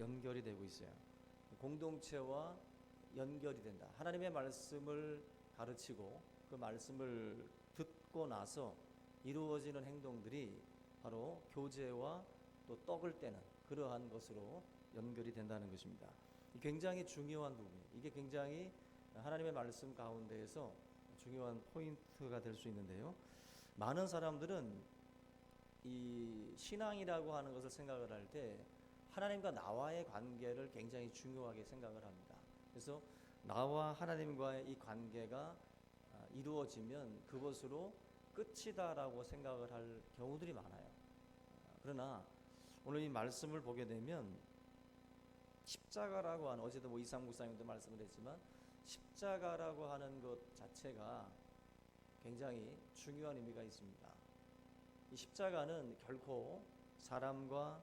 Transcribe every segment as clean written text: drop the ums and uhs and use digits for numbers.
연결이 되고 있어요. 공동체와 연결이 된다. 하나님의 말씀을 가르치고 그 말씀을 듣고 나서 이루어지는 행동들이 바로 교제와 또 떡을 떼는 그러한 것으로 연결이 된다는 것입니다. 굉장히 중요한 부분이에요. 이게 굉장히 하나님의 말씀 가운데에서 중요한 포인트가 될 수 있는데요. 많은 사람들은 이 신앙이라고 하는 것을 생각을 할 때 하나님과 나와의 관계를 굉장히 중요하게 생각을 합니다. 그래서 나와 하나님과의 이 관계가 이루어지면 그것으로 끝이다라고 생각을 할 경우들이 많아요. 그러나 오늘 이 말씀을 보게 되면 십자가라고 하는, 어제도 이상 목사님도 말씀을 했지만 십자가라고 하는 것 자체가 굉장히 중요한 의미가 있습니다. 이 십자가는 결코 사람과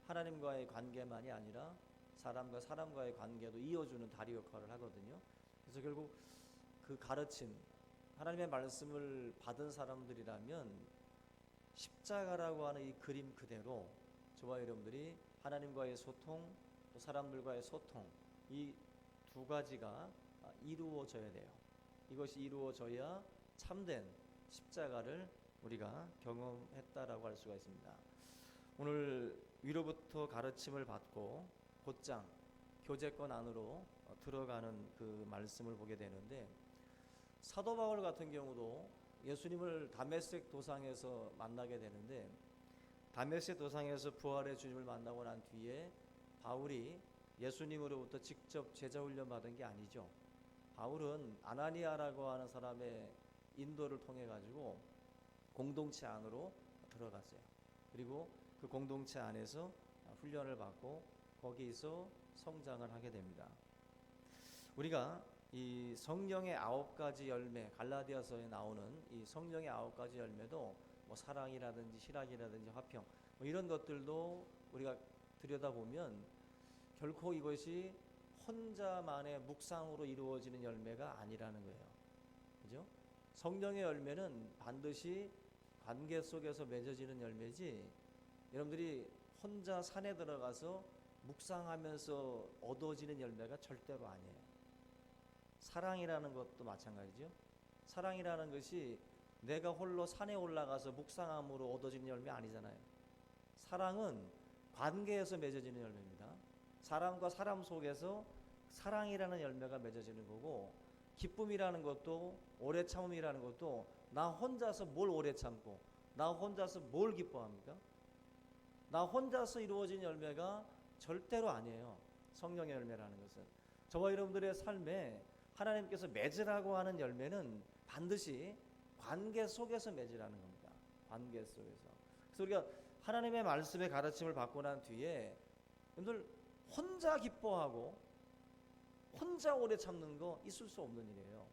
하나님과의 관계만이 아니라 사람과 사람과의 관계도 이어주는 다리 역할을 하거든요. 그래서 결국 그 가르침, 하나님의 말씀을 받은 사람들이라면 십자가라고 하는 이 그림 그대로 저와 여러분들이 하나님과의 소통, 또 사람들과의 소통, 이 두 가지가 이루어져야 돼요. 이것이 이루어져야 참된 십자가를 우리가 경험했다라고 할 수가 있습니다. 오늘 위로부터 가르침을 받고 곧장 교제권 안으로 들어가는 그 말씀을 보게 되는데, 사도 바울 같은 경우도 예수님을 다메섹 도상에서 만나게 되는데, 다메섹 도상에서 부활의 주님을 만나고 난 뒤에 바울이 예수님으로부터 직접 제자 훈련 받은 게 아니죠. 바울은 아나니아라고 하는 사람의 인도를 통해 가지고 공동체 안으로 들어갔어요. 그리고 그 공동체 안에서 훈련을 받고 거기서 성장을 하게 됩니다. 우리가 이 성령의 9가지 열매, 갈라디아서에 나오는 이 성령의 9가지 열매도 뭐 사랑이라든지 희락이라든지 화평, 뭐 이런 것들도 우리가 들여다보면 결코 이것이 혼자만의 묵상으로 이루어지는 열매가 아니라는 거예요. 그죠? 성령의 열매는 반드시 관계 속에서 맺어지는 열매지, 여러분들이 혼자 산에 들어가서 묵상하면서 얻어지는 열매가 절대로 아니에요. 사랑이라는 것도 마찬가지죠. 사랑이라는 것이 내가 홀로 산에 올라가서 묵상함으로 얻어지는 열매 아니잖아요. 사랑은 관계에서 맺어지는 열매입니다. 사람과 사람 속에서 사랑이라는 열매가 맺어지는 거고, 기쁨이라는 것도, 오래 참음이라는 것도 나 혼자서 뭘 오래 참고 나 혼자서 뭘 기뻐합니까? 나 혼자서 이루어진 열매가 절대로 아니에요. 성령의 열매라는 것은 저와 여러분들의 삶에 하나님께서 맺으라고 하는 열매는 반드시 관계 속에서 맺으라는 겁니다. 관계 속에서. 그래서 우리가 하나님의 말씀의 가르침을 받고 난 뒤에 여러분들 혼자 기뻐하고 혼자 오래 참는 거 있을 수 없는 일이에요.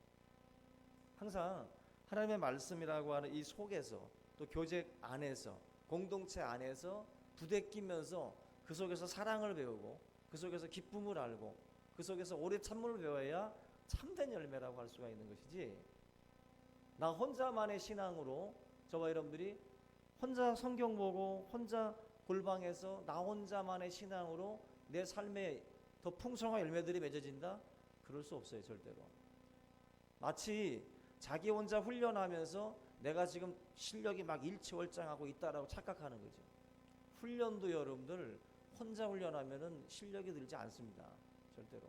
항상 하나님의 말씀이라고 하는 이 속에서, 또 교제 안에서, 공동체 안에서 부대끼면서 그 속에서 사랑을 배우고 그 속에서 기쁨을 알고 그 속에서 오래 참음을 배워야 참된 열매라고 할 수가 있는 것이지, 나 혼자만의 신앙으로 저와 여러분들이 혼자 성경 보고 혼자 골방에서 나 혼자만의 신앙으로 내 삶에 더 풍성한 열매들이 맺어진다? 그럴 수 없어요. 절대로. 마치 자기 혼자 훈련하면서 내가 지금 실력이 막 일취월장하고 있다라고 착각하는 거죠. 훈련도 여러분들 혼자 훈련하면은 실력이 늘지 않습니다. 절대로.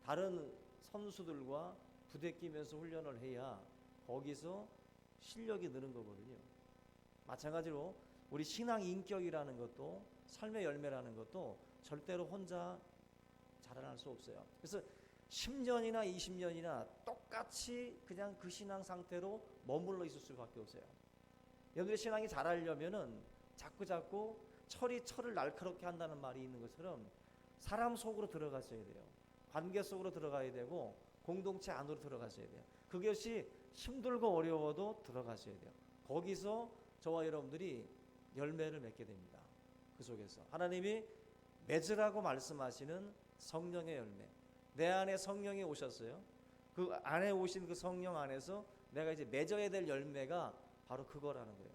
다른 선수들과 부대끼면서 훈련을 해야 거기서 실력이 느는 거거든요. 마찬가지로 우리 신앙 인격이라는 것도, 삶의 열매라는 것도 절대로 혼자 자라날 수 없어요. 그래서 10년이나 20년이나 똑같이 그냥 그 신앙 상태로 머물러 있을 수밖에 없어요. 여러분들의 신앙이 자라려면은 자꾸 철을 날카롭게 한다는 말이 있는 것처럼 사람 속으로 들어갔어야 돼요. 관계 속으로 들어가야 되고 공동체 안으로 들어가셔야 돼요. 그것이 힘들고 어려워도 들어가셔야 돼요. 거기서 저와 여러분들이 열매를 맺게 됩니다. 그 속에서 하나님이 맺으라고 말씀하시는 성령의 열매, 내 안에 성령이 오셨어요. 그 안에 오신 그 성령 안에서 내가 이제 맺어야 될 열매가 바로 그거라는 거예요.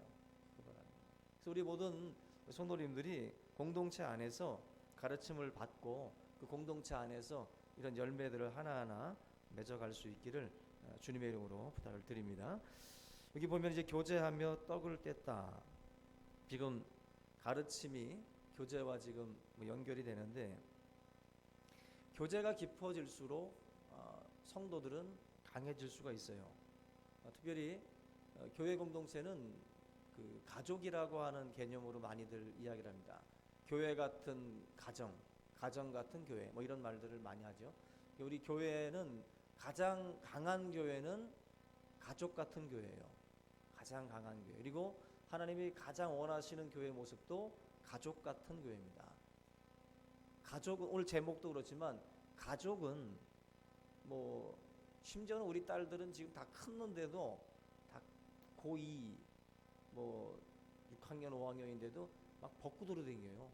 그래서 우리 모든 성도님들이 공동체 안에서 가르침을 받고 그 공동체 안에서 이런 열매들을 하나하나 맺어갈 수 있기를 주님의 이름으로 부탁을 드립니다. 여기 보면 이제 교제하며 떡을 뗐다. 지금 가르침이 교제와 지금 연결이 되는데, 교제가 깊어질수록 성도들은 강해질 수가 있어요. 특별히 교회 공동체는 그 가족이라고 하는 개념으로 많이들 이야기를 합니다. 교회 같은 가정, 가정 같은 교회, 뭐 이런 말들을 많이 하죠. 우리 교회는 가장 강한 교회는 가족 같은 교회예요. 가장 강한 교회. 그리고 하나님이 가장 원하시는 교회 모습도 가족 같은 교회입니다. 가족은, 오늘 제목도 그렇지만 가족은 뭐 심지어는 우리 딸들은 지금 다 컸는데도 다 고2 뭐 6학년 5학년인데도 막 벗고 돌아다녀요.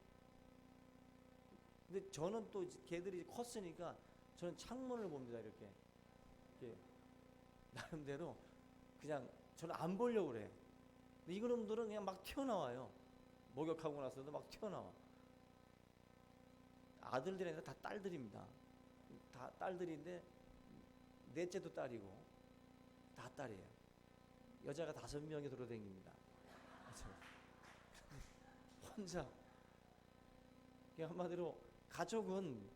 근데 저는 또 걔들이 컸으니까 저는 창문을 봅니다. 이렇게 나름대로 그냥 저는 안 보려고 그래. 근데 이놈들은 그냥 막 튀어나와요. 목욕하고 나서도 막 튀어나와. 아들들이 아니라 다 딸들입니다. 다 딸들인데 넷째도 딸이고 다 딸이에요. 여자가 5명이 돌아다닙니다. 혼자. 한마디로 가족은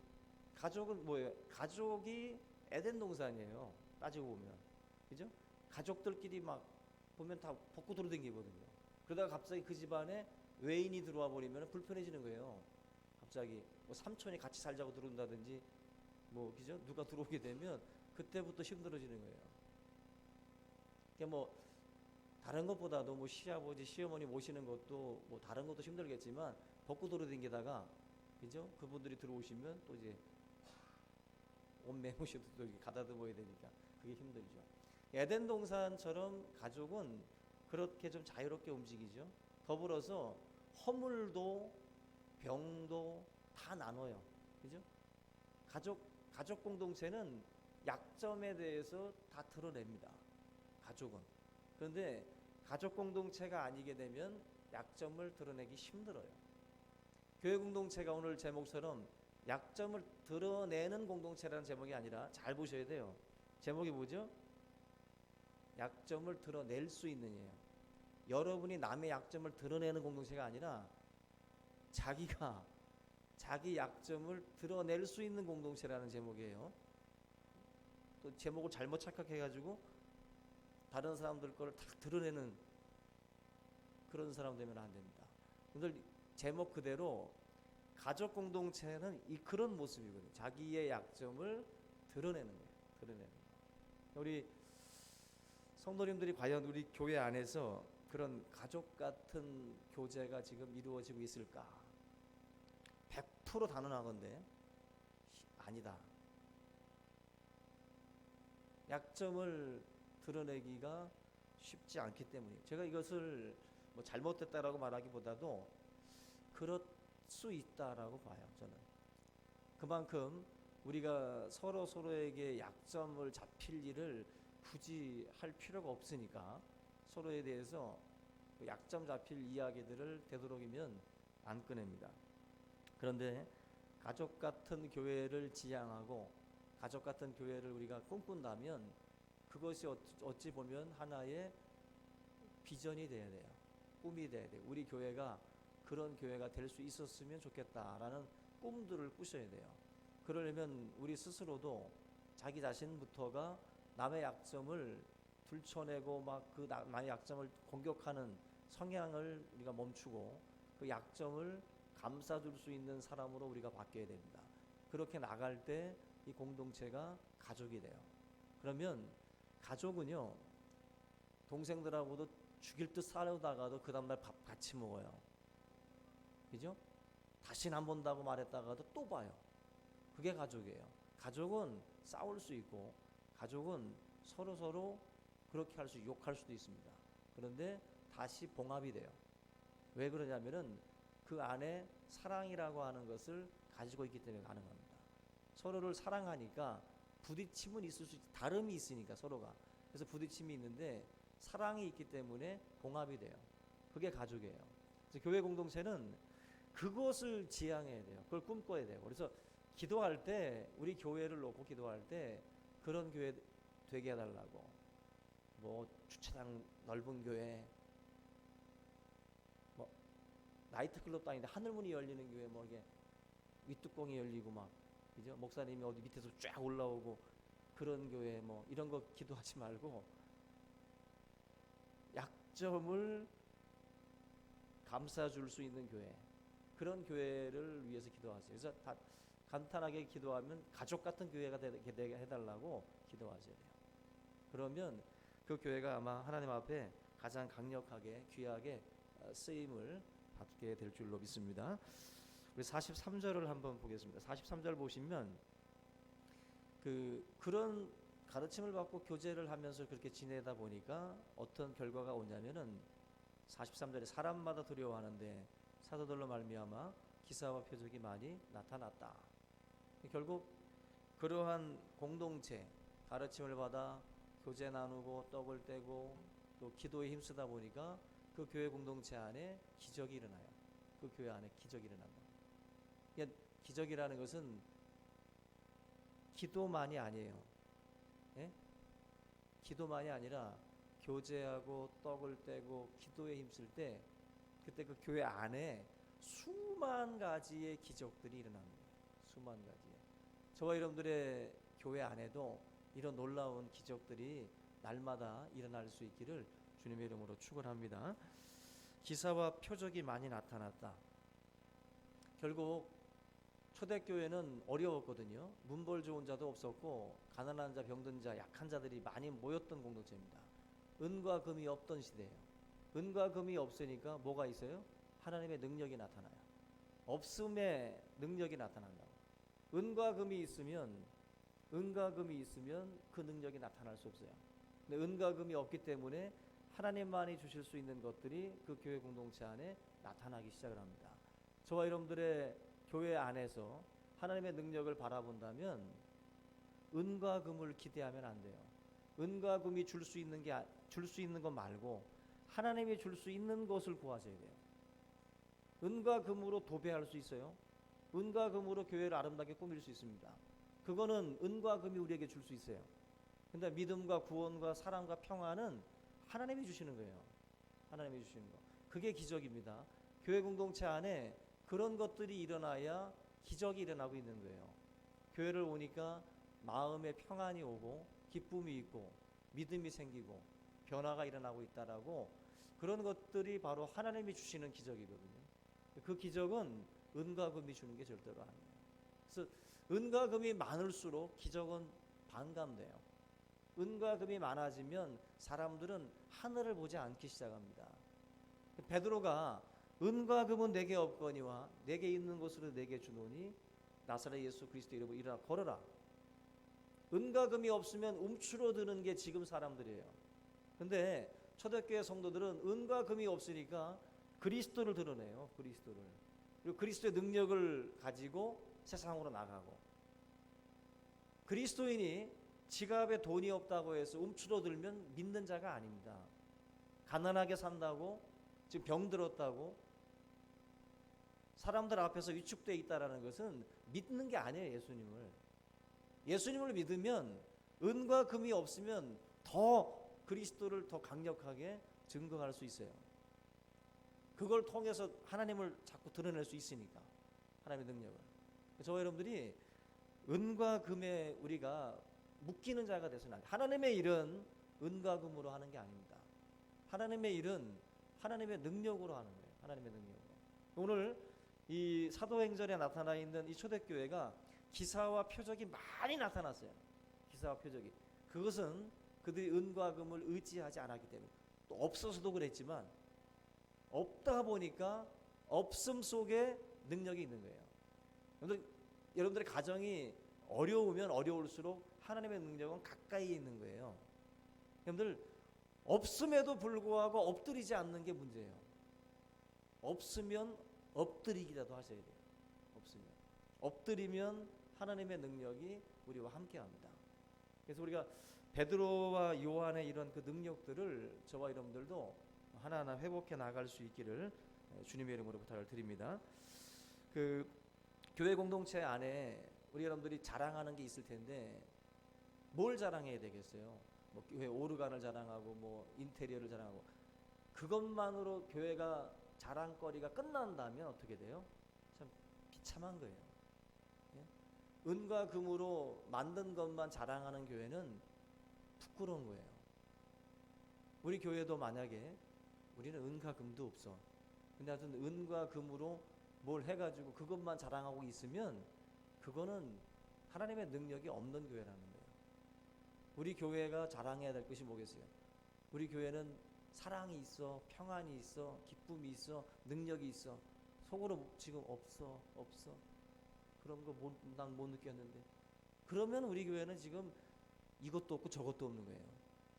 뭐예요? 가족이 에덴 동산이에요. 따지고 보면, 그죠? 가족들끼리 막 보면 다 벗고 돌아다니거든요. 그러다가 갑자기 그 집안에 외인이 들어와 버리면 불편해지는 거예요. 갑자기 뭐 삼촌이 같이 살자고 들어온다든지, 뭐 그죠? 누가 들어오게 되면 그때부터 힘들어지는 거예요. 그러니까 뭐 다른 것보다도 뭐 시아버지, 시어머니 모시는 것도 뭐 다른 것도 힘들겠지만 벗고 돌아다니다가, 그죠? 그분들이 들어오시면 또 이제 옷 매무셔도 또 가다듬어야 되니까 그게 힘들죠. 에덴 동산처럼 가족은 그렇게 좀 자유롭게 움직이죠. 더불어서 허물도 병도 다 나눠요. 그죠? 가족 공동체는 약점에 대해서 다 드러냅니다. 가족은. 그런데 가족 공동체가 아니게 되면 약점을 드러내기 힘들어요. 교회 공동체가 오늘 제목처럼 약점을 드러내는 공동체라는 제목이 아니라, 잘 보셔야 돼요. 제목이 뭐죠? 약점을 드러낼 수 있느냐예요. 여러분이 남의 약점을 드러내는 공동체가 아니라 자기가 자기 약점을 드러낼 수 있는 공동체라는 제목이에요. 또 제목을 잘못 착각해가지고 다른 사람들 거를 다 드러내는 그런 사람 되면 안 됩니다. 오늘 제목 그대로 가족 공동체는 그런 모습이거든요. 자기의 약점을 드러내는 거예요. 드러내는 거예요. 우리 성도님들이 과연 우리 교회 안에서 그런 가족 같은 교제가 지금 이루어지고 있을까? 100% 단언하건대 아니다. 약점을 드러내기가 쉽지 않기 때문이에요. 제가 이것을 뭐 잘못됐다라고 말하기보다도 그럴 수 있다라고 봐요. 저는 그만큼 우리가 서로에게 약점을 잡힐 일을 굳이 할 필요가 없으니까 서로에 대해서 그 약점 잡힐 이야기들을 되도록이면 안 꺼냅니다. 그런데 가족 같은 교회를 지향하고 가족 같은 교회를 우리가 꿈꾼다면 그것이 어찌 보면 하나의 비전이 돼야 돼요. 꿈이 돼야 돼요. 우리 교회가 그런 교회가 될 수 있었으면 좋겠다라는 꿈들을 꾸셔야 돼요. 그러려면 우리 스스로도 자기 자신부터가 남의 약점을 들춰내고 막 그 남의 약점을 공격하는 성향을 우리가 멈추고 그 약점을 감싸줄 수 있는 사람으로 우리가 바뀌어야 됩니다. 그렇게 나갈 때 이 공동체가 가족이 돼요. 그러면 가족은요, 동생들하고도 죽일 듯 싸우다가도 그 다음날 밥 같이 먹어요. 그죠? 다시는 안 본다고 말했다가도 또 봐요. 그게 가족이에요. 가족은 싸울 수 있고 가족은 서로 그렇게 욕할 수도 있습니다. 그런데 다시 봉합이 돼요. 왜 그러냐면은 그 안에 사랑이라고 하는 것을 가지고 있기 때문에 가능합니다. 서로를 사랑하니까 부딪힘은 있을 수 있지. 다름이 있으니까 서로가. 그래서 부딪힘이 있는데 사랑이 있기 때문에 봉합이 돼요. 그게 가족이에요. 그래서 교회 공동체는 그것을 지향해야 돼요. 그걸 꿈꿔야 돼요. 그래서 기도할 때, 우리 교회를 놓고 기도할 때 그런 교회 되게 해달라고. 뭐 주차장 넓은 교회, 뭐 나이트클럽도 아닌데 하늘문이 열리는 교회, 뭐 이게 윗뚜껑이 열리고 막, 그죠? 목사님이 어디 밑에서 쫙 올라오고 그런 교회, 뭐 이런 거 기도하지 말고 약점을 감싸줄 수 있는 교회, 그런 교회를 위해서 기도하세요. 그래서 다 간단하게 기도하면 가족 같은 교회가 되게 해달라고 기도하셔야 돼요. 그러면 그 교회가 아마 하나님 앞에 가장 강력하게 귀하게 쓰임을 받게 될 줄로 믿습니다. 우리 43절을 한번 보겠습니다. 43절 보시면 그런 가르침을 받고 교제를 하면서 그렇게 지내다 보니까 어떤 결과가 오냐면은 43절에 사람마다 두려워하는데 사도들로 말미암아 기사와 표적이 많이 나타났다. 결국 그러한 공동체, 가르침을 받아 교제 나누고 떡을 떼고 또 기도에 힘쓰다 보니까 그 교회 공동체 안에 기적이 일어나요. 그 교회 안에 기적이 일어난다. 그러니까 기적이라는 것은 기도만이 아니에요. 예? 기도만이 아니라 교제하고 떡을 떼고 기도에 힘쓸 때 그때 그 교회 안에 수만 가지의 기적들이 일어납니다. 수만 가지의. 저와 여러분들의 교회 안에도 이런 놀라운 기적들이 날마다 일어날 수 있기를 주님의 이름으로 축원합니다. 기사와 표적이 많이 나타났다. 결국 초대교회는 어려웠거든요. 문벌 좋은 자도 없었고 가난한 자, 병든 자, 약한 자들이 많이 모였던 공동체입니다. 은과 금이 없던 시대예요. 은과 금이 없으니까 뭐가 있어요? 하나님의 능력이 나타나요. 없음의 능력이 나타난다고. 은과 금이 있으면 그 능력이 나타날 수 없어요. 근데 은과 금이 없기 때문에 하나님만이 주실 수 있는 것들이 그 교회 공동체 안에 나타나기 시작을 합니다. 저와 여러분들의 교회 안에서 하나님의 능력을 바라본다면 은과 금을 기대하면 안 돼요. 은과 금이 줄 수 있는 것 말고 하나님이 줄 수 있는 것을 구하셔야 돼요. 은과 금으로 도배할 수 있어요. 은과 금으로 교회를 아름답게 꾸밀 수 있습니다. 그거는 은과 금이 우리에게 줄 수 있어요. 근데 믿음과 구원과 사랑과 평화는 하나님이 주시는 거예요. 하나님이 주시는 거. 그게 기적입니다. 교회 공동체 안에 그런 것들이 일어나야 기적이 일어나고 있는 거예요. 교회를 오니까 마음에 평안이 오고 기쁨이 있고 믿음이 생기고 변화가 일어나고 있다라고, 그런 것들이 바로 하나님이 주시는 기적이거든요. 그 기적은 은과 금이 주는 게 절대로 아니에요. 그래서 은과 금이 많을수록 기적은 반감돼요. 은과 금이 많아지면 사람들은 하늘을 보지 않기 시작합니다. 베드로가 은과 금은 내게 없거니와 내게 있는 것으로 내게 주노니 나사렛 예수 그리스도 이름으로 일어나 걸어라. 은과 금이 없으면 움츠러드는 게 지금 사람들이에요. 근데 초대교회 성도들은 은과 금이 없으니까 그리스도를 드러내요. 그리스도를. 그리고 그리스도의 능력을 가지고 세상으로 나가고, 그리스도인이 지갑에 돈이 없다고 해서 움츠러들면 믿는 자가 아닙니다. 가난하게 산다고, 지금 병들었다고 사람들 앞에서 위축되어 있다라는 것은 믿는 게 아니에요. 예수님을 믿으면 은과 금이 없으면 더 그리스도를 더 강력하게 증거할 수 있어요. 그걸 통해서 하나님을 자꾸 드러낼 수 있으니까, 하나님의 능력을. 저와 여러분들이 은과 금에 우리가 묶이는 자가 되서는 안 돼요. 하나님의 일은 은과 금으로 하는 게 아닙니다. 하나님의 일은 하나님의 능력으로 하는 거예요. 하나님의 능력으로. 오늘 이 사도행전에 나타나 있는 이 초대교회가 기사와 표적이 많이 나타났어요. 기사와 표적이. 그것은 그들이 은과 금을 의지하지 않았기 때문에, 또 없어서도 그랬지만 없다 보니까 없음 속에 능력이 있는 거예요. 여러분들의 가정이 어려우면 어려울수록 하나님의 능력은 가까이 있는 거예요. 여러분들 없음에도 불구하고 엎드리지 않는 게 문제예요. 없으면 엎드리기라도 하셔야 돼요. 없으면. 엎드리면 하나님의 능력이 우리와 함께합니다. 그래서 우리가 베드로와 요한의 이런 그 능력들을 저와 여러분들도 하나하나 회복해 나갈 수 있기를 주님의 이름으로 부탁을 드립니다. 그 교회 공동체 안에 우리 여러분들이 자랑하는 게 있을 텐데 뭘 자랑해야 되겠어요? 뭐 교회 오르간을 자랑하고 뭐 인테리어를 자랑하고 그것만으로 교회가 자랑거리가 끝난다면 어떻게 돼요? 참 비참한 거예요. 예? 은과 금으로 만든 것만 자랑하는 교회는 부끄러운 거예요. 우리 교회도 만약에 우리는 은과 금도 없어. 근데 하여튼 은과 금으로 뭘 해가지고 그것만 자랑하고 있으면 그거는 하나님의 능력이 없는 교회라는 거예요. 우리 교회가 자랑해야 될 것이 뭐겠어요? 우리 교회는 사랑이 있어, 평안이 있어, 기쁨이 있어, 능력이 있어. 속으로 지금 없어. 그런 거 난 못 느꼈는데. 그러면 우리 교회는 지금 이것도 없고 저것도 없는 거예요.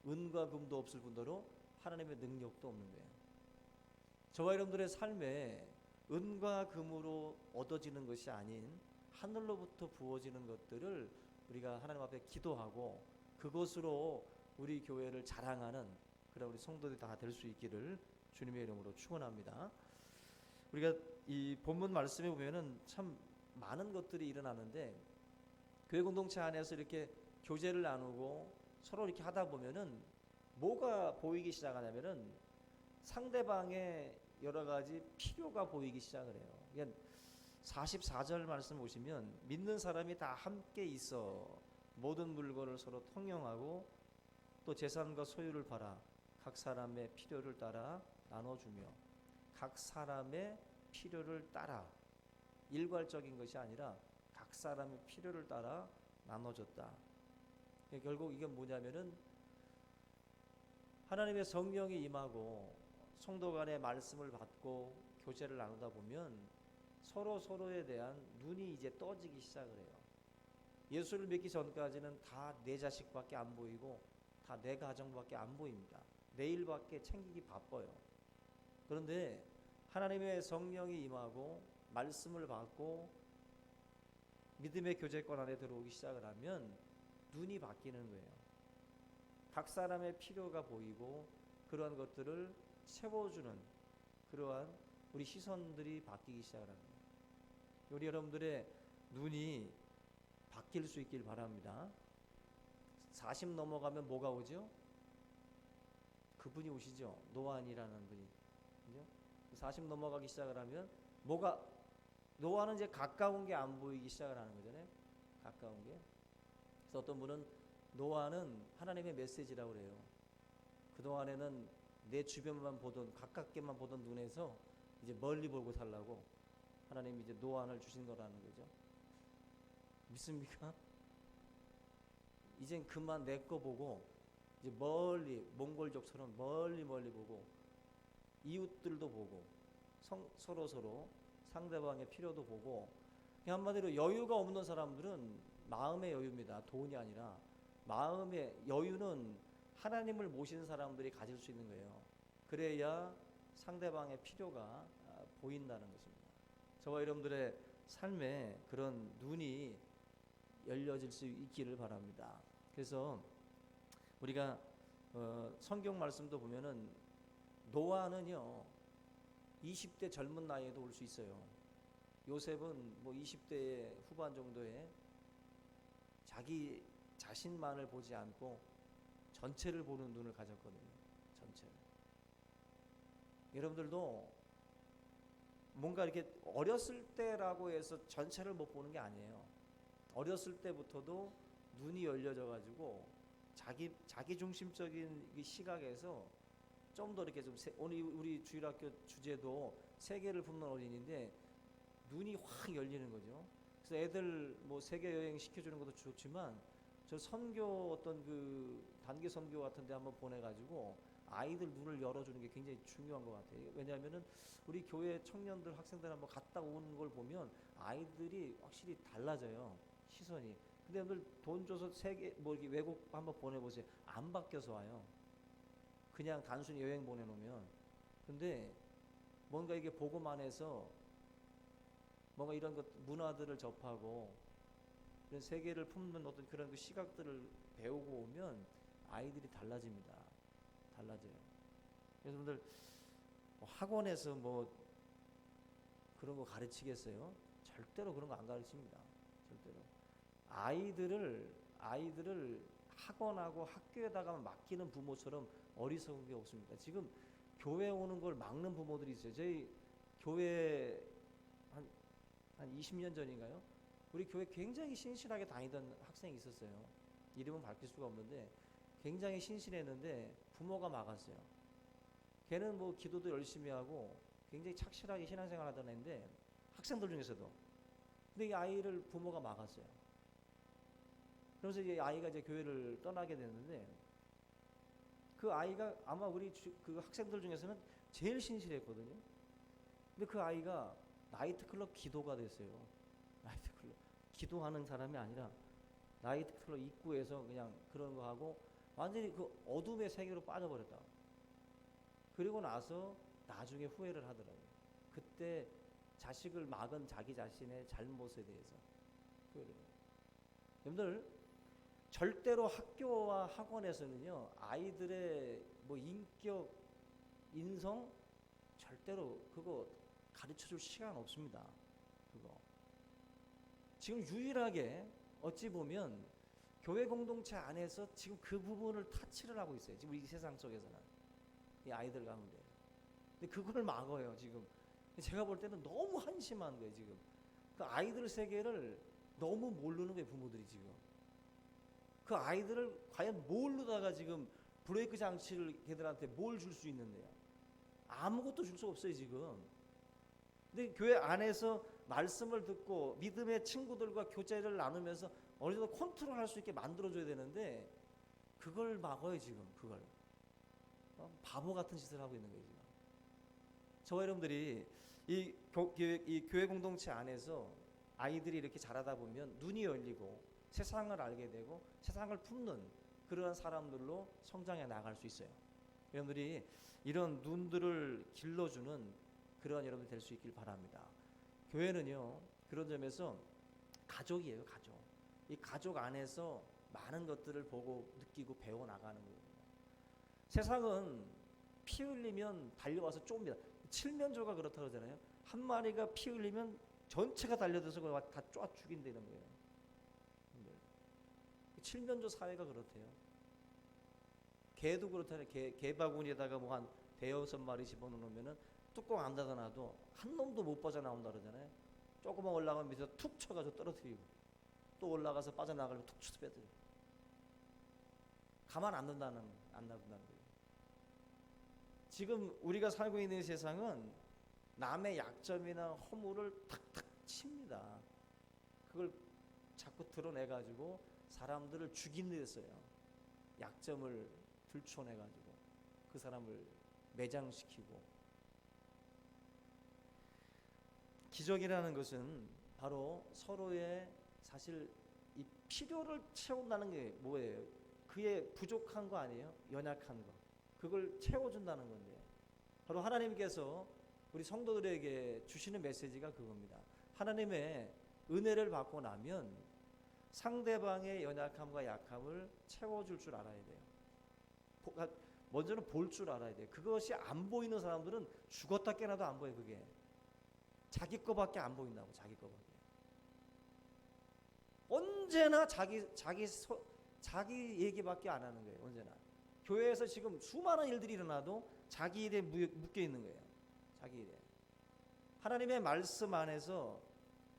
은과 금도 없을 뿐더러 하나님의 능력도 없는 거예요. 저와 여러분들의 삶에 은과 금으로 얻어지는 것이 아닌 하늘로부터 부어지는 것들을 우리가 하나님 앞에 기도하고 그것으로 우리 교회를 자랑하는 그런 우리 성도들이 다 될 수 있기를 주님의 이름으로 축원합니다. 우리가 이 본문 말씀에 보면은 참 많은 것들이 일어나는데 교회 공동체 안에서 이렇게 교제를 나누고 서로 이렇게 하다 보면은 뭐가 보이기 시작하냐면은 상대방의 여러 가지 필요가 보이기 시작을 해요. 그러니까 44절 말씀 보시면 믿는 사람이 다 함께 있어 모든 물건을 서로 통용하고 또 재산과 소유를 팔아 각 사람의 필요를 따라 나눠주며 각 사람의 필요를 따라 일괄적인 것이 아니라 각 사람의 필요를 따라 나눠줬다. 결국 이게 뭐냐면은 하나님의 성령이 임하고 성도 간의 말씀을 받고 교제를 나누다 보면 서로에 대한 눈이 이제 떠지기 시작을 해요. 예수를 믿기 전까지는 다 내 자식밖에 안 보이고 다 내 가정밖에 안 보입니다. 내 일밖에 챙기기 바빠요. 그런데 하나님의 성령이 임하고 말씀을 받고 믿음의 교제권 안에 들어오기 시작을 하면 눈이 바뀌는 거예요. 각 사람의 필요가 보이고 그러한 것들을 채워주는 그러한 우리 시선들이 바뀌기 시작을 합니다. 우리 여러분들의 눈이 바뀔 수 있길 바랍니다. 40 넘어가면 뭐가 오죠? 그분이 오시죠. 노안이라는 분이. 그죠? 40 넘어가기 시작을 하면 뭐가 노안은 이제 가까운 게 안 보이기 시작을 하는 거잖아요. 가까운 게. 그래서 어떤 분은 노안은 하나님의 메시지라고 그래요. 그동안에는 내 주변만 보던 가깝게만 보던 눈에서 이제 멀리 보고 살라고 하나님이 이제 노안을 주신 거라는 거죠. 믿습니까? 이젠 그만 내 거 보고 이제 멀리 몽골족처럼 멀리 보고 이웃들도 보고 서로 상대방의 필요도 보고 한마디로 여유가 없는 사람들은 마음의 여유입니다. 돈이 아니라 마음의 여유는 하나님을 모시는 사람들이 가질 수 있는 거예요. 그래야 상대방의 필요가 보인다는 것입니다. 저와 여러분들의 삶에 그런 눈이 열려질 수 있기를 바랍니다. 그래서 우리가 성경 말씀도 보면은 노아는요 20대 젊은 나이에도 올 수 있어요. 요셉은 뭐 20대 후반 정도에 자기 자신만을 보지 않고 전체를 보는 눈을 가졌거든요. 전체를. 여러분들도 뭔가 이렇게 어렸을 때라고 해서 전체를 못 보는 게 아니에요. 어렸을 때부터도 눈이 열려져 가지고 자기 중심적인 이 시각에서 좀 더 이렇게 좀 오늘 우리 주일학교 주제도 세계를 품는 어린이인데 눈이 확 열리는 거죠. 그래서 애들 뭐 세계 여행 시켜주는 것도 좋지만 저 선교 어떤 그 단기 선교 같은 데 한번 보내가지고 아이들 눈을 열어주는 게 굉장히 중요한 것 같아요. 왜냐하면은 우리 교회 청년들 학생들 한번 갔다 오는 걸 보면 아이들이 확실히 달라져요. 시선이. 근데 오늘 돈 줘서 세계 뭐 이렇게 외국 한번 보내보세요. 안 바뀌어서 와요. 그냥 단순히 여행 보내놓으면. 근데 뭔가 이게 보고만 해서 뭔가 이런 것 문화들을 접하고 이런 세계를 품는 어떤 그런 그 시각들을 배우고 오면 아이들이 달라집니다. 달라져요. 여러분들 학원에서 뭐 그런 거 가르치겠어요? 절대로 그런 거 안 가르칩니다. 절대로. 아이들을 학원하고 학교에다가 맡기는 부모처럼 어리석은 게 없습니다. 지금 교회 오는 걸 막는 부모들이 있어요. 저희 교회 한 20년 전인가요? 우리 교회 굉장히 신실하게 다니던 학생이 있었어요. 이름은 밝힐 수가 없는데 굉장히 신실했는데 부모가 막았어요. 걔는 뭐 기도도 열심히 하고 굉장히 착실하게 신앙생활 하던 애인데 학생들 중에서도. 근데 이 아이를 부모가 막았어요. 그래서 이 아이가 이제 교회를 떠나게 됐는데 그 아이가 아마 우리 그 학생들 중에서는 제일 신실했거든요. 근데 그 아이가 나이트클럽 기도가 됐어요. 나이트클럽 기도하는 사람이 아니라 나이트클럽 입구에서 그냥 그런 거 하고 완전히 그 어둠의 세계로 빠져버렸다. 그리고 나서 나중에 후회를 하더라고요. 그때 자식을 막은 자기 자신의 잘못에 대해서 후회를. 여러분들 절대로 학교와 학원에서는요 아이들의 뭐 인격, 인성 절대로 그거 가르쳐줄 시간 없습니다. 그거 지금 유일하게 어찌 보면 교회 공동체 안에서 지금 그 부분을 타치를 하고 있어요. 지금 이 세상 속에서는 이 아이들 가운데. 근데 그걸 막아요 지금. 제가 볼 때는 너무 한심한 거예요 지금. 그 아이들 세계를 너무 모르는 거예요 부모들이 지금. 그 아이들을 과연 모르다가 지금 브레이크 장치를 걔들한테 뭘 줄 수 있는데요? 아무것도 줄 수 없어요 지금. 근데 교회 안에서 말씀을 듣고 믿음의 친구들과 교제를 나누면서 어느 정도 컨트롤할 수 있게 만들어줘야 되는데 그걸 막아요 지금. 그걸 바보 같은 짓을 하고 있는 거예요 지금. 저와 여러분들이 이 교회 공동체 안에서 아이들이 이렇게 자라다 보면 눈이 열리고 세상을 알게 되고 세상을 품는 그런 사람들로 성장해 나갈 수 있어요. 여러분들이 이런 눈들을 길러주는 그런 여러분들 될 수 있길 바랍니다. 교회는요 그런 점에서 가족이에요. 가족. 이 가족 안에서 많은 것들을 보고 느끼고 배워 나가는 거예요. 세상은 피 흘리면 달려와서 쫓습니다. 칠면조가 그렇다고 하잖아요. 한 마리가 피 흘리면 전체가 달려들어서 다 쫓아 죽인다는 거예요. 칠면조 사회가 그렇대요. 개도 그렇잖아요. 개 바구니에다가 뭐 한 대여섯 마리 집어넣으면은 뚜껑 안 닫아놔도 한 놈도 못 빠져나온다 그러잖아요. 조금만 올라가면 밑에서 툭 쳐가지고 떨어뜨리고 또 올라가서 빠져나가려면 툭 쳐서 빼뜨리고 가만 안 둔다는 거예요. 지금 우리가 살고 있는 세상은 남의 약점이나 허물을 탁탁 칩니다. 그걸 자꾸 드러내가지고 사람들을 죽이는 데 써요. 약점을 들춰내가지고 그 사람을 매장시키고. 기적이라는 것은 바로 서로의 사실 이 필요를 채운다는 게 뭐예요? 그의 부족한 거 아니에요? 연약한 거. 그걸 채워준다는 건데 바로 하나님께서 우리 성도들에게 주시는 메시지가 그겁니다. 하나님의 은혜를 받고 나면 상대방의 연약함과 약함을 채워줄 줄 알아야 돼요. 먼저는 볼 줄 알아야 돼요. 그것이 안 보이는 사람들은 죽었다 깨나도 안 보여요. 그게 자기 거밖에 안 보인다고. 자기 거밖에. 언제나 자기 얘기밖에 안 하는 거예요. 언제나. 교회에서 지금 수많은 일들이 일어나도 자기 일에 묶여 있는 거예요. 자기 일에. 하나님의 말씀 안에서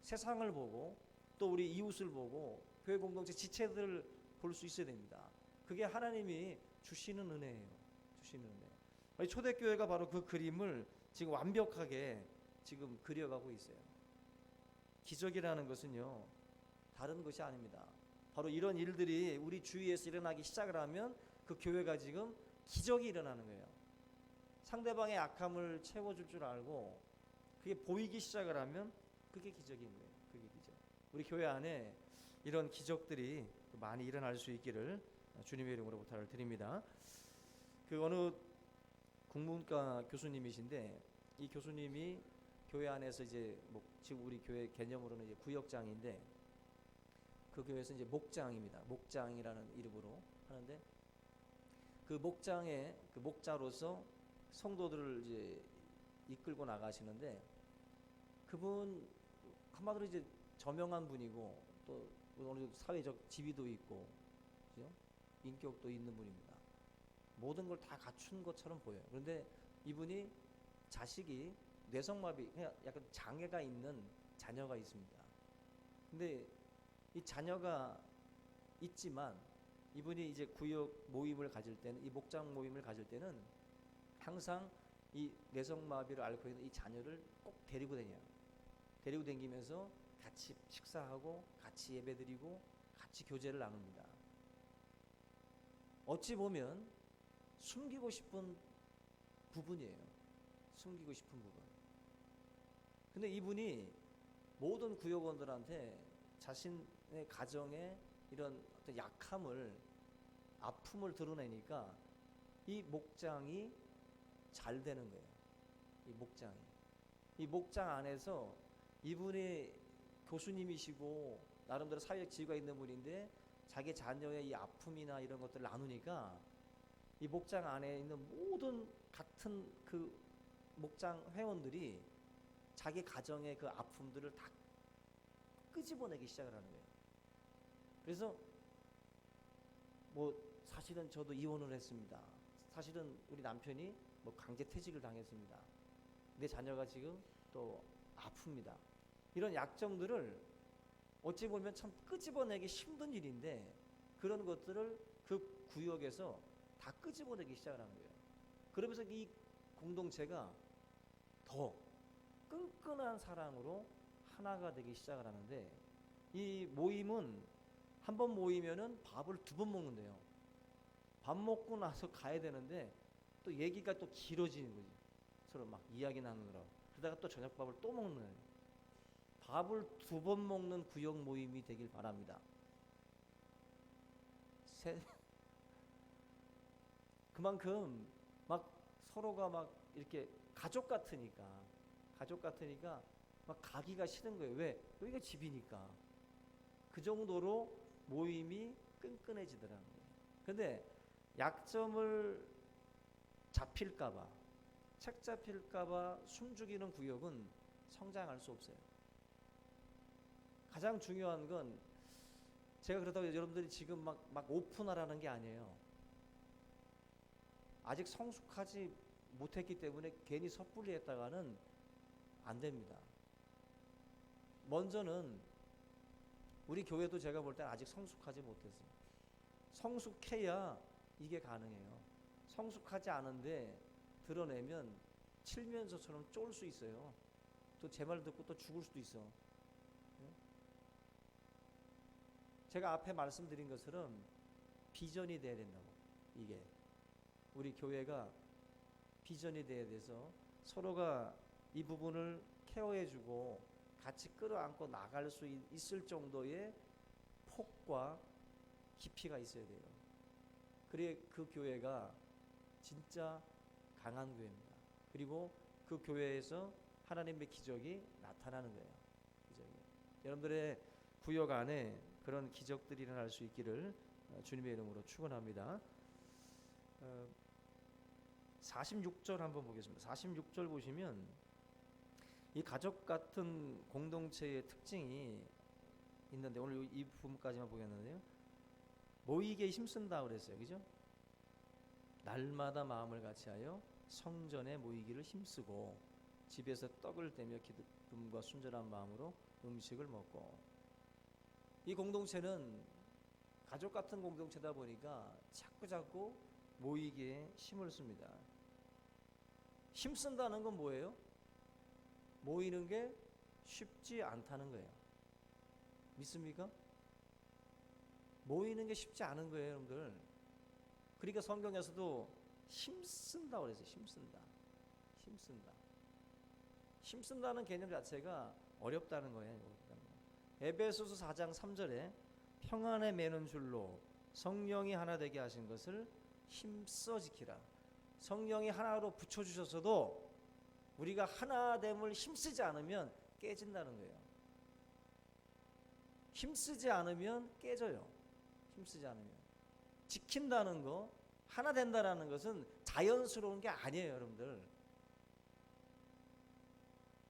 세상을 보고 또 우리 이웃을 보고 교회 공동체 지체들을 볼 수 있어야 됩니다. 그게 하나님이 주시는 은혜예요. 주시는 은혜. 초대교회가 바로 그 그림을 지금 완벽하게 지금 그려가고 있어요. 기적이라는 것은요 다른 것이 아닙니다. 바로 이런 일들이 우리 주위에서 일어나기 시작을 하면 그 교회가 지금 기적이 일어나는 거예요. 상대방의 악함을 채워줄 줄 알고 그게 보이기 시작을 하면 그게 기적인 거예요. 그게 기적. 우리 교회 안에 이런 기적들이 많이 일어날 수 있기를 주님의 이름으로 부탁을 드립니다. 그 어느 국문과 교수님이신데 이 교수님이 교회 안에서 이제 지금 우리 교회 개념으로는 이제 구역장인데 그 교회에서 이제 목장입니다. 목장이라는 이름으로 하는데 그 목장의 그 목자로서 성도들을 이제 이끌고 나가시는데 그분 한마디로 이제 저명한 분이고 또 어느 정도 사회적 지위도 있고 그죠? 인격도 있는 분입니다. 모든 걸 다 갖춘 것처럼 보여요. 그런데 이분이 자식이 뇌성마비, 그냥 약간 장애가 있는 자녀가 있습니다. 근데 이 자녀가 있지만 이분이 이제 구역 모임을 가질 때는, 이 목장 모임을 가질 때는 항상 이 뇌성마비를 앓고 있는 이 자녀를 꼭 데리고 다녀요. 데리고 다니면서 같이 식사하고 같이 예배드리고 같이 교제를 나눕니다. 어찌 보면 숨기고 싶은 부분이에요. 숨기고 싶은 부분. 근데 이분이 모든 구역원들한테 자신의 가정의 이런 어떤 약함을, 아픔을 드러내니까 이 목장이 잘 되는 거예요. 이 목장이. 이 목장 안에서 이분이 교수님이시고 나름대로 사회적 지위가 있는 분인데 자기 자녀의 이 아픔이나 이런 것들을 나누니까 이 목장 안에 있는 모든 같은 그 목장 회원들이 자기 가정의 그 아픔들을 다 끄집어내기 시작을 하는 거예요. 그래서 뭐 사실은 저도 이혼을 했습니다. 사실은 우리 남편이 뭐 강제 퇴직을 당했습니다. 내 자녀가 지금 또 아픕니다. 이런 약점들을 어찌 보면 참 끄집어내기 힘든 일인데 그런 것들을 그 구역에서 다 끄집어내기 시작을 하는 거예요. 그러면서 이 공동체가 더 끈끈한 사랑으로 하나가 되기 시작을 하는데, 이 모임은 한 번 모이면은 밥을 2번 먹는데요. 밥 먹고 나서 가야 되는데 또 얘기가 또 길어지는 거지. 서로 막 이야기 나누느라고. 그러다가 또 저녁밥을 또 먹는 거예요. 밥을 2번 먹는 구역 모임이 되길 바랍니다. 그만큼 막 서로가 막 이렇게 가족 같으니까 막 가기가 싫은 거예요. 왜? 여기가 집이니까. 그 정도로 모임이 끈끈해지더라는 거예요. 근데 약점을 잡힐까봐, 책 잡힐까봐 숨죽이는 구역은 성장할 수 없어요. 가장 중요한 건, 제가 그렇다고 여러분들이 지금 막 오픈하라는 게 아니에요. 아직 성숙하지 못했기 때문에 괜히 섣불리 했다가는 안 됩니다. 먼저는 우리 교회도 제가 볼 때는 아직 성숙하지 못했어요. 성숙해야 이게 가능해요. 성숙하지 않은데 드러내면 칠면조처럼 쫄 수 있어요. 또 제 말 듣고 또 죽을 수도 있어. 제가 앞에 말씀드린 것처럼 비전이 돼야 된다고. 이게 우리 교회가 비전이 돼야 돼서 서로가 이 부분을 케어해주고 같이 끌어안고 나갈 수 있을 정도의 폭과 깊이가 있어야 돼요. 그래 그 교회가 진짜 강한 교회입니다. 그리고 그 교회에서 하나님의 기적이 나타나는 거예요. 기적이. 여러분들의 구역 안에 그런 기적들이 일어날 수 있기를 주님의 이름으로 축원합니다. 46절 한번 보겠습니다. 46절 보시면 이 가족 같은 공동체의 특징이 있는데, 오늘 이 부분까지만 보겠는데요. 모이기에 힘쓴다 그랬어요. 그죠? 날마다 마음을 같이하여 성전에 모이기를 힘쓰고 집에서 떡을 떼며 기쁨과 순전한 마음으로 음식을 먹고. 이 공동체는 가족 같은 공동체다 보니까 자꾸자꾸 모이기에 힘을 씁니다. 힘쓴다는 건 뭐예요? 모이는 게 쉽지 않다는 거예요. 믿습니까? 모이는 게 쉽지 않은 거예요, 여러분들. 그러니까 성경에서도 힘쓴다고 그랬어요. 힘쓴다는 개념 자체가 어렵다는 거예요. 에베소서 4장 3절에 평안에 매는 줄로 성령이 하나 되게 하신 것을 힘써 지키라. 성령이 하나로 붙여주셔서도 우리가 하나됨을 힘쓰지 않으면 깨진다는 거예요. 힘쓰지 않으면 깨져요. 힘쓰지 않으면. 지킨다는 거, 하나 된다는 것은 자연스러운 게 아니에요, 여러분들.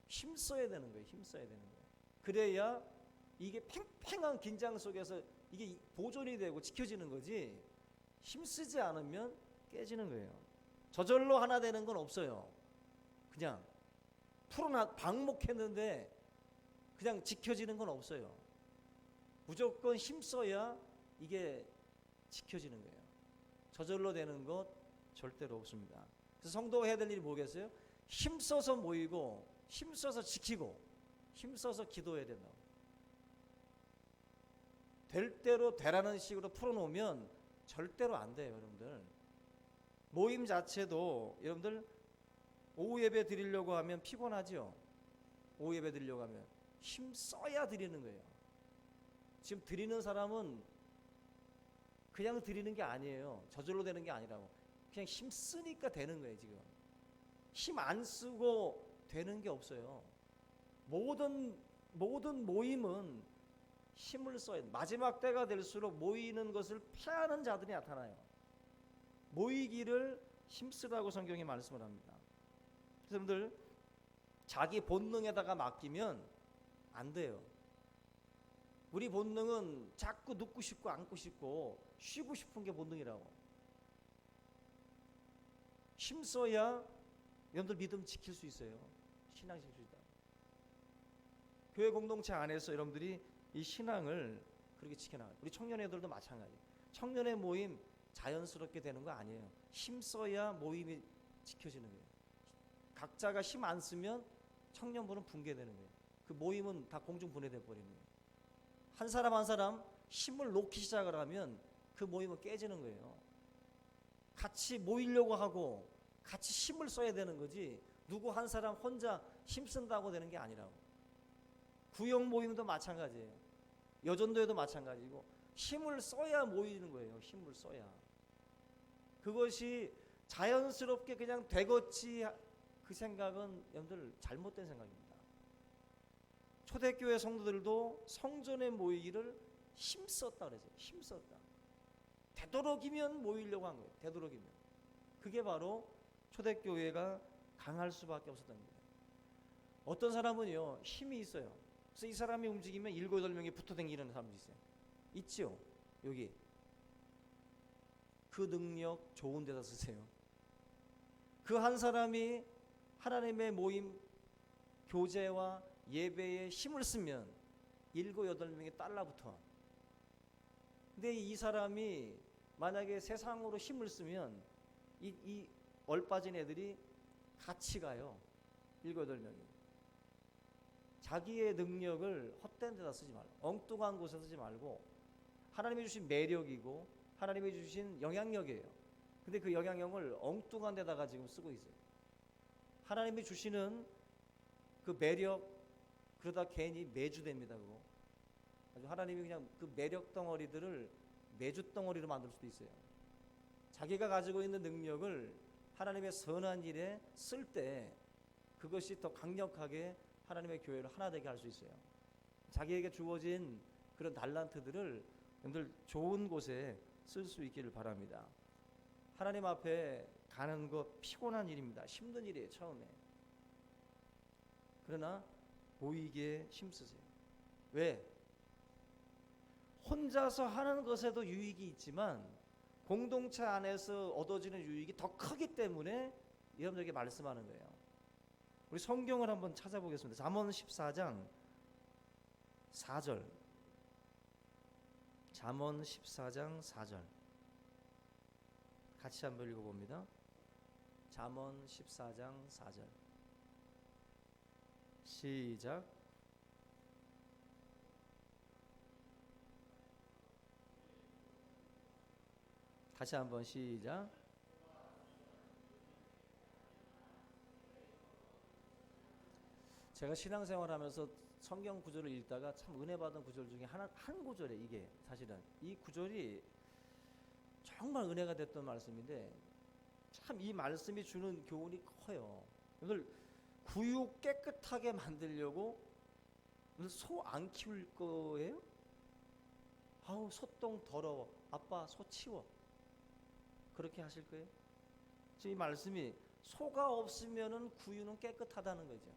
힘써야 되는 거예요. 힘써야 되는 거예요. 그래야 이게 팽팽한 긴장 속에서 이게 보존이 되고 지켜지는 거지, 힘쓰지 않으면 깨지는 거예요. 저절로 하나 되는 건 없어요. 그냥 방목했는데 그냥 지켜지는 건 없어요. 무조건 힘써야 이게 지켜지는 거예요. 저절로 되는 것 절대로 없습니다. 그래서 성도가 해야 될 일이 뭐겠어요? 힘써서 모이고, 힘써서 지키고, 힘써서 기도해야 된다고. 될 대로 되라는 식으로 풀어놓으면 절대로 안 돼요, 여러분들. 모임 자체도 여러분들 오후 예배 드리려고 하면 피곤하죠. 오후 예배 드리려고 하면 힘써야 드리는 거예요. 지금 드리는 사람은 그냥 드리는 게 아니에요. 저절로 되는 게 아니라고. 그냥 힘쓰니까 되는 거예요. 지금 힘 안 쓰고 되는 게 없어요. 모든 모임은 힘을 써야 돼. 마지막 때가 될수록 모이는 것을 피하는 자들이 나타나요. 모이기를 힘쓰라고 성경이 말씀을 합니다. 그래서 여러분들 자기 본능에다가 맡기면 안 돼요. 우리 본능은 자꾸 눕고 싶고 앉고 싶고 쉬고 싶은 게 본능이라고. 힘써야 여러분들 믿음 지킬 수 있어요. 신앙 지킬 수 있다. 교회 공동체 안에서 여러분들이 이 신앙을 그렇게 지켜나가요. 우리 청년애들도 마찬가지예요. 청년의 모임 자연스럽게 되는 거 아니에요. 힘써야 모임이 지켜지는 거예요. 각자가 힘 안 쓰면 청년부는 붕괴되는 거예요. 그 모임은 다 공중분해돼 버리는 거예요. 한 사람 한 사람 힘을 놓기 시작을 하면 그 모임은 깨지는 거예요. 같이 모이려고 하고 같이 힘을 써야 되는 거지, 누구 한 사람 혼자 힘쓴다고 되는 게 아니라고. 구역 모임도 마찬가지예요. 여전도에도 마찬가지고 힘을 써야 모이는 거예요. 힘을 써야. 그것이 자연스럽게 그냥 되겠지, 그 생각은 여러분들 잘못된 생각입니다. 초대교회 성도들도 성전에 모이기를 힘썼다 그러죠. 힘썼다. 되도록이면 모이려고 한 거예요. 되도록이면. 그게 바로 초대교회가 강할 수밖에 없었던 거예요. 어떤 사람은요 힘이 있어요. 그래서 이 사람이 움직이면 7, 8명이 붙어 다니는 사람도 있어요. 있죠. 여기 그 능력 좋은 데다 쓰세요. 그 한 사람이 하나님의 모임 교제와 예배에 힘을 쓰면 7, 8명이 달라붙어. 근데 이 사람이 만약에 세상으로 힘을 쓰면 이 얼빠진 애들이 같이 가요. 7, 8명이. 자기의 능력을 헛된 데다 쓰지 말고, 엉뚱한 곳에 쓰지 말고, 하나님이 주신 매력이고 하나님이 주신 영향력이에요. 근데 그 영향력을 엉뚱한 데다가 지금 쓰고 있어요. 하나님이 주시는 그 매력, 그러다 괜히 매주됩니다. 그거 아주 하나님이 그냥 그 매력 덩어리들을 매주 덩어리로 만들 수도 있어요. 자기가 가지고 있는 능력을 하나님의 선한 일에 쓸 때 그것이 더 강력하게 하나님의 교회를 하나 되게 할 수 있어요. 자기에게 주어진 그런 달란트들을 여러분들 좋은 곳에 쓸 수 있기를 바랍니다. 하나님 앞에 가는 거 피곤한 일입니다. 힘든 일이에요. 처음에. 그러나 모이기에 힘쓰세요. 왜? 혼자서 하는 것에도 유익이 있지만 공동체 안에서 얻어지는 유익이 더 크기 때문에 여러분들에게 말씀하는 거예요. 우리 성경을 한번 찾아보겠습니다. 잠언 14장 4절. 잠언 14장 4절. 같이 한번 읽어봅니다. 잠언 14장 4절. 시작. 다시 한번 시작. 제가 신앙생활하면서 성경 구절을 읽다가 참 은혜 받은 구절 중에 한 구절에, 이게 사실은 이 구절이 정말 은혜가 됐던 말씀인데 참 이 말씀이 주는 교훈이 커요. 오늘 구육 깨끗하게 만들려고 소 안 키울 거예요? 아우 소똥 더러워, 아빠 소 치워, 그렇게 하실 거예요? 지금 이 말씀이 소가 없으면은 구유는 깨끗하다는 거죠.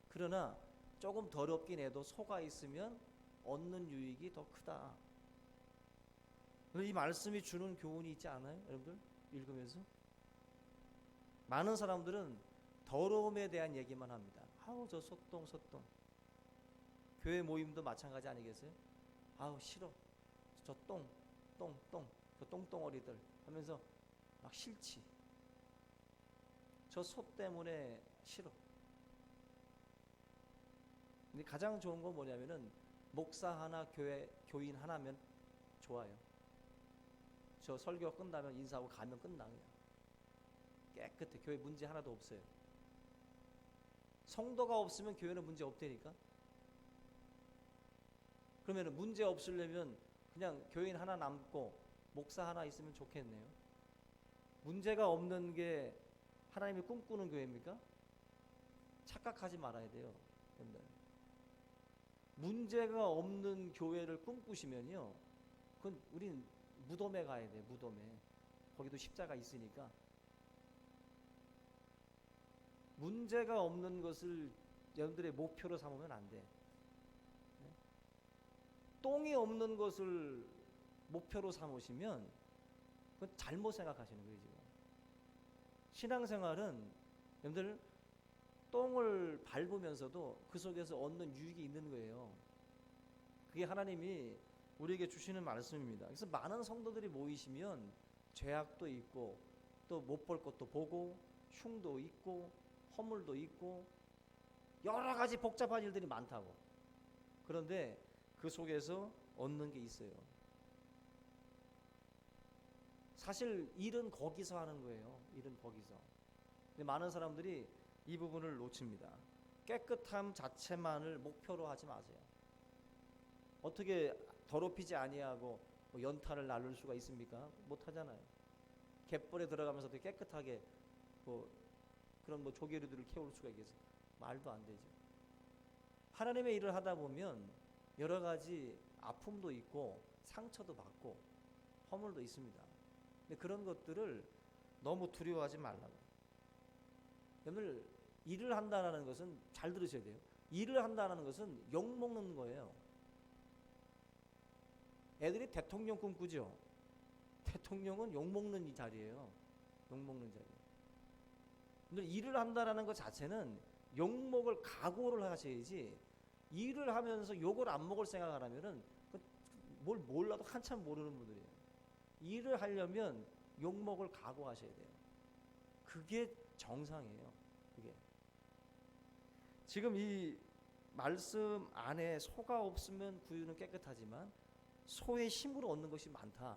그러나 조금 더럽긴 해도 소가 있으면 얻는 유익이 더 크다. 이 말씀이 주는 교훈이 있지 않아요? 여러분들 읽으면서 많은 사람들은 더러움에 대한 얘기만 합니다. 아우 저 소똥. 교회 모임도 마찬가지 아니겠어요? 아우 싫어. 저 똥. 저 똥덩어리들 하면서 막 싫지. 저 소 때문에 싫어. 근데 가장 좋은 건 뭐냐면은 목사 하나, 교인 하나면 좋아요. 저 설교 끝나면 인사하고 가면 끝나 그냥. 깨끗해. 교회 문제 하나도 없어요. 성도가 없으면 교회는 문제 없다니까. 그러면 문제 없으려면 그냥 교인 하나 남고 목사 하나 있으면 좋겠네요. 문제가 없는 게 하나님이 꿈꾸는 교회입니까? 착각하지 말아야 돼요. 여러분들. 문제가 없는 교회를 꿈꾸시면요, 그건 우린 무덤에 가야 돼. 무덤에. 거기도 십자가 있으니까. 문제가 없는 것을 여러분들의 목표로 삼으면 안 돼. 똥이 없는 것을 목표로 삼으시면 그건 잘못 생각하시는 거예요. 지금 신앙생활은 여러분들 똥을 밟으면서도 그 속에서 얻는 유익이 있는 거예요. 그게 하나님이 우리에게 주시는 말씀입니다. 그래서 많은 성도들이 모이시면 죄악도 있고 또 못 볼 것도 보고 흉도 있고 허물도 있고 여러 가지 복잡한 일들이 많다고. 그런데 그 속에서 얻는 게 있어요. 사실 일은 거기서 하는 거예요. 일은 거기서. 근데 많은 사람들이 이 부분을 놓칩니다. 깨끗함 자체만을 목표로 하지 마세요. 어떻게 더럽히지 아니하고 뭐 연탄을 나눌 수가 있습니까? 못 하잖아요. 갯벌에 들어가면서 어떻게 깨끗하게 뭐 그런 뭐 조개류들을 캐올 수가 있겠어요? 말도 안 되죠. 하나님의 일을 하다 보면 여러 가지 아픔도 있고 상처도 받고 허물도 있습니다. 근데 그런 것들을 너무 두려워하지 말라고. 여러분들 일을 한다는 것은 잘 들으셔야 돼요. 일을 한다는 것은 욕 먹는 거예요. 애들이 대통령 꿈꾸죠. 대통령은 욕 먹는 이 자리예요. 욕 먹는 자리. 근데 일을 한다는 것 자체는 욕 먹을 각오를 하셔야지. 일을 하면서 욕을 안 먹을 생각을 하면은 뭘 몰라도 한참 모르는 분들이에요. 일을 하려면 욕 먹을 각오하셔야 돼요. 그게 정상이에요. 그게. 지금 이 말씀 안에 소가 없으면 구유는 깨끗하지만 소의 힘으로 얻는 것이 많다.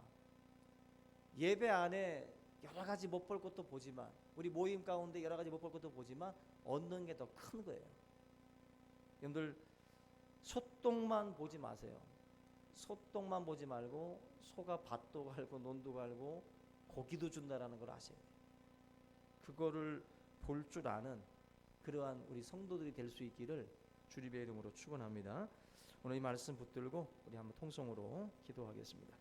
예배 안에 여러 가지 못 볼 것도 보지만 우리 모임 가운데 여러 가지 못 볼 것도 보지만 얻는 게 더 큰 거예요. 여러분들 소똥만 보지 마세요. 소똥만 보지 말고 소가 밭도 갈고 논도 갈고 고기도 준다라는 걸 아세요. 그거를 볼 줄 아는 그러한 우리 성도들이 될 수 있기를 주님의 이름으로 축원합니다. 오늘 이 말씀 붙들고 우리 한번 통성으로 기도하겠습니다.